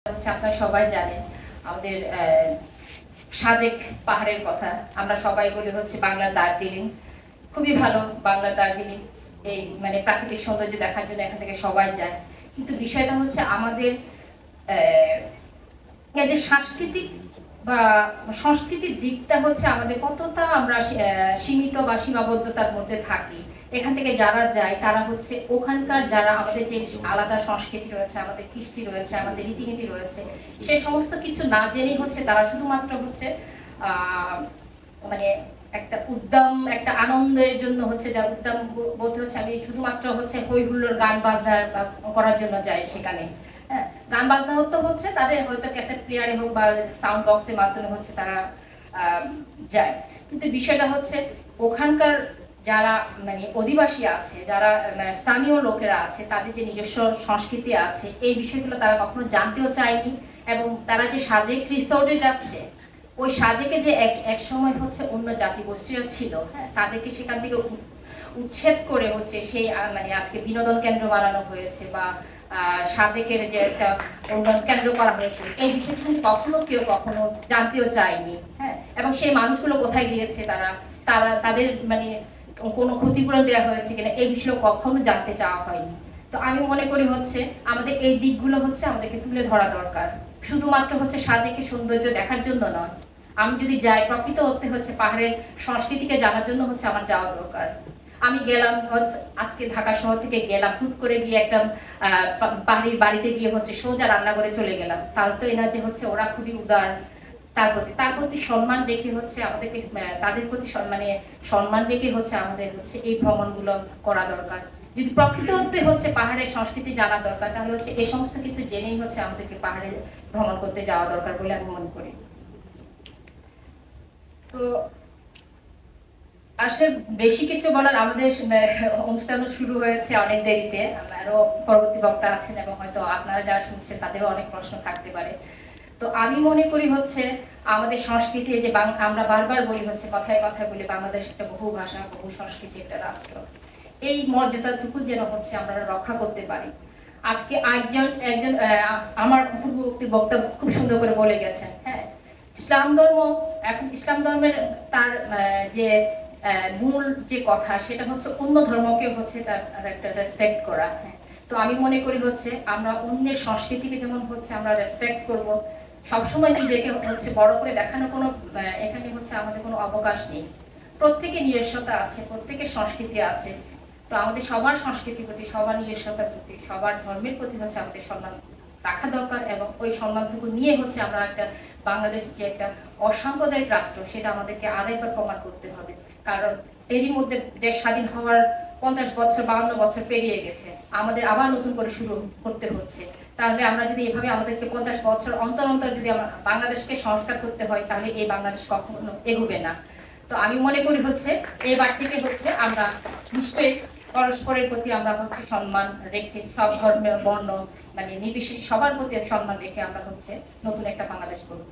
হচ্ছে আপনারা সবাই জানেন আমাদের সাজেক পাহাড়ের কথা। আমরা সবাই বলি হচ্ছে বাংলার দার্জিলিং, খুবই ভালো বাংলার দার্জিলিং। এই মানে প্রাকৃতিক সৌন্দর্য দেখার জন্য এখান থেকে সবাই যায়। কিন্তু বিষয়টা হচ্ছে আমাদের এই যে সাংস্কৃতিক বা সংস্কৃতির দিকটা হচ্ছে আমাদের কতটা আমরা সীমিত বা সীমাবদ্ধতার মধ্যে থাকি। এখান থেকে যারা যায় তারা হচ্ছে ওখানকার যারা আমাদের যে আলাদা সংস্কৃতি রয়েছে, আমাদের কৃষ্টি রয়েছে, আমাদের রীতিনীতি রয়েছে, সে সমস্ত কিছু না জেনেই হচ্ছে তারা শুধুমাত্র হচ্ছে মানে একটা উদ্যম, একটা আনন্দের জন্য হচ্ছে, যা উদ্যম বলতে হচ্ছে আমি শুধুমাত্র হচ্ছে হই হুল্লোড় গান বাজনা করার জন্য যাই সেখানে। হ্যাঁ, গান বাজনা হচ্ছে তাদের হয়তো ক্যাসেট প্লেয়ারে হোক বা সাউন্ড বক্সের মাধ্যমে হচ্ছে তারা যায়। কিন্তু বিষয়টা হচ্ছে ওখানকার যারা মানে অধিবাসী আছে, যারা স্থানীয় লোকেরা আছে, তাদের যে নিজস্ব সংস্কৃতি আছে, এই বিষয়গুলো তারা কখনো জানতেও চায়নি। এবং তারা যে সাজেক রিসোর্টে যাচ্ছে, ওই সাজেকে যে এক সময় হচ্ছে অন্য জাতিগোষ্ঠীরা ছিল, হ্যাঁ, তাদেরকে সেখান থেকে উচ্ছেদ করে হচ্ছে সেই মানে আজকে বিনোদন কেন্দ্র বানানো হয়েছে বা সাজেকের যে একটা উন্নয়ন কেন্দ্র করা হয়েছে, এই বিষয়টি কিন্তু কখনো জানতেও চায়নি। হ্যাঁ, এবং সেই মানুষগুলো কোথায় গিয়েছে, তারা তারা তাদের মানে কোনো ক্ষতিপূরণ দেওয়া হয়েছে কিনা, এই বিষয়ে কখনো জানতে চাওয়া হয়নি। তো আমি মনে করি হচ্ছে আমাদের এই দিকগুলো হচ্ছে আমাদেরকে তুলে ধরা দরকার, শুধুমাত্র হচ্ছে সাজেকে সৌন্দর্য দেখার জন্য নয়। আমি যদি যাই প্রকৃত অর্থে হচ্ছে পাহাড়ের সংস্কৃতিকে জানার জন্য হচ্ছে আমার যাওয়া দরকার। আমি গেলাম হচ্ছে আজকে ঢাকা শহর থেকে গেলাম, হুট করে গিয়ে একটা পাহাড়ির বাড়িতে গিয়ে হচ্ছে সোজা রান্না করে চলে গেলাম, তার তো এনা যে হচ্ছে ওরা খুবই উদার, তার প্রতি সম্মান রেখে হচ্ছে আমাদেরকে তাদের প্রতি মানে সম্মান রেখে হচ্ছে আমাদের হচ্ছে এই ভ্রমণগুলো করা দরকার। যদি প্রকৃত অর্থে হচ্ছে পাহাড়ের সংস্কৃতি জানা দরকার, তাহলে হচ্ছে এই সমস্ত কিছু জেনেই হচ্ছে আমাদেরকে পাহাড়ে ভ্রমণ করতে যাওয়া দরকার বলে আমি মনে করি। তো আসলে বেশি কিছু বলার, আমাদের অনুষ্ঠানও শুরু হয়েছে অনেক দেরিতে, আরো পরবর্তী বক্তা আছেন এবং হয়তো আপনারা যারা শুনছেন তাদেরও অনেক প্রশ্ন থাকতে পারে। তো আমি মনে করি হচ্ছে আমাদের সংস্কৃতি, যে আমরা বারবার বলি হচ্ছে কথায় কথায় বলি বাংলাদেশ একটা বহু ভাষা বহু সংস্কৃতি একটা রাষ্ট্র, এই মর্যাদাটুকু যেন হচ্ছে আমরা রক্ষা করতে পারি। আজকে একজন আমার পূর্ববর্তী বক্তা খুব সুন্দর করে বলে গেছেন। হ্যাঁ, ইসলাম ধর্ম, এখন ইসলাম ধর্মের তার যে মূল যে কথা, সেটা হচ্ছে অন্য ধর্মকে হচ্ছে তার একটা রেসপেক্ট করা। হ্যাঁ, তো আমি মনে করি হচ্ছে আমরা অন্যের সংস্কৃতিকে যেমন হচ্ছে আমরা রেসপেক্ট করব, সবসময় নিজেকে হচ্ছে বড় করে দেখানো কোনো এখানে হচ্ছে আমাদের কোনো অবকাশ নেই। প্রত্যেকের নিজস্বতা আছে, প্রত্যেকের সংস্কৃতি আছে। তো আমাদের সবার সংস্কৃতির প্রতি, সবার নিজস্বতার প্রতি, সবার ধর্মের প্রতি হচ্ছে আমাদের সম্মান রাখা দরকার। এবং ওই সম্মানটুকু নিয়ে হচ্ছে আমরা একটা বাংলাদেশ যে একটা অসাম্প্রদায়িক রাষ্ট্র, সেটা আমাদেরকে আরেকবার প্রমাণ করতে হবে। কারণ এরই মধ্যে দেশ স্বাধীন হওয়ার 50 বছর 52 বছর পেরিয়ে গেছে, আমাদের আবার নতুন করে শুরু করতে হচ্ছে। তাহলে আমরা যদি এভাবে আমাদেরকে 50 বছর অন্তর অন্তর যদি আমরা বাংলাদেশকে সংস্কার করতে হয়, তাহলে এই বাংলাদেশ কখনো এগোবে না। তো আমি মনে করি হচ্ছে এবার থেকে হচ্ছে আমরা নিশ্চয়ই পরস্পরের প্রতি আমরা হচ্ছে সম্মান রেখে, সব ধর্মের বর্ণ মানে নির্বিশেষে সবার প্রতি সম্মান রেখে আমরা হচ্ছে নতুন একটা বাংলাদেশ করব।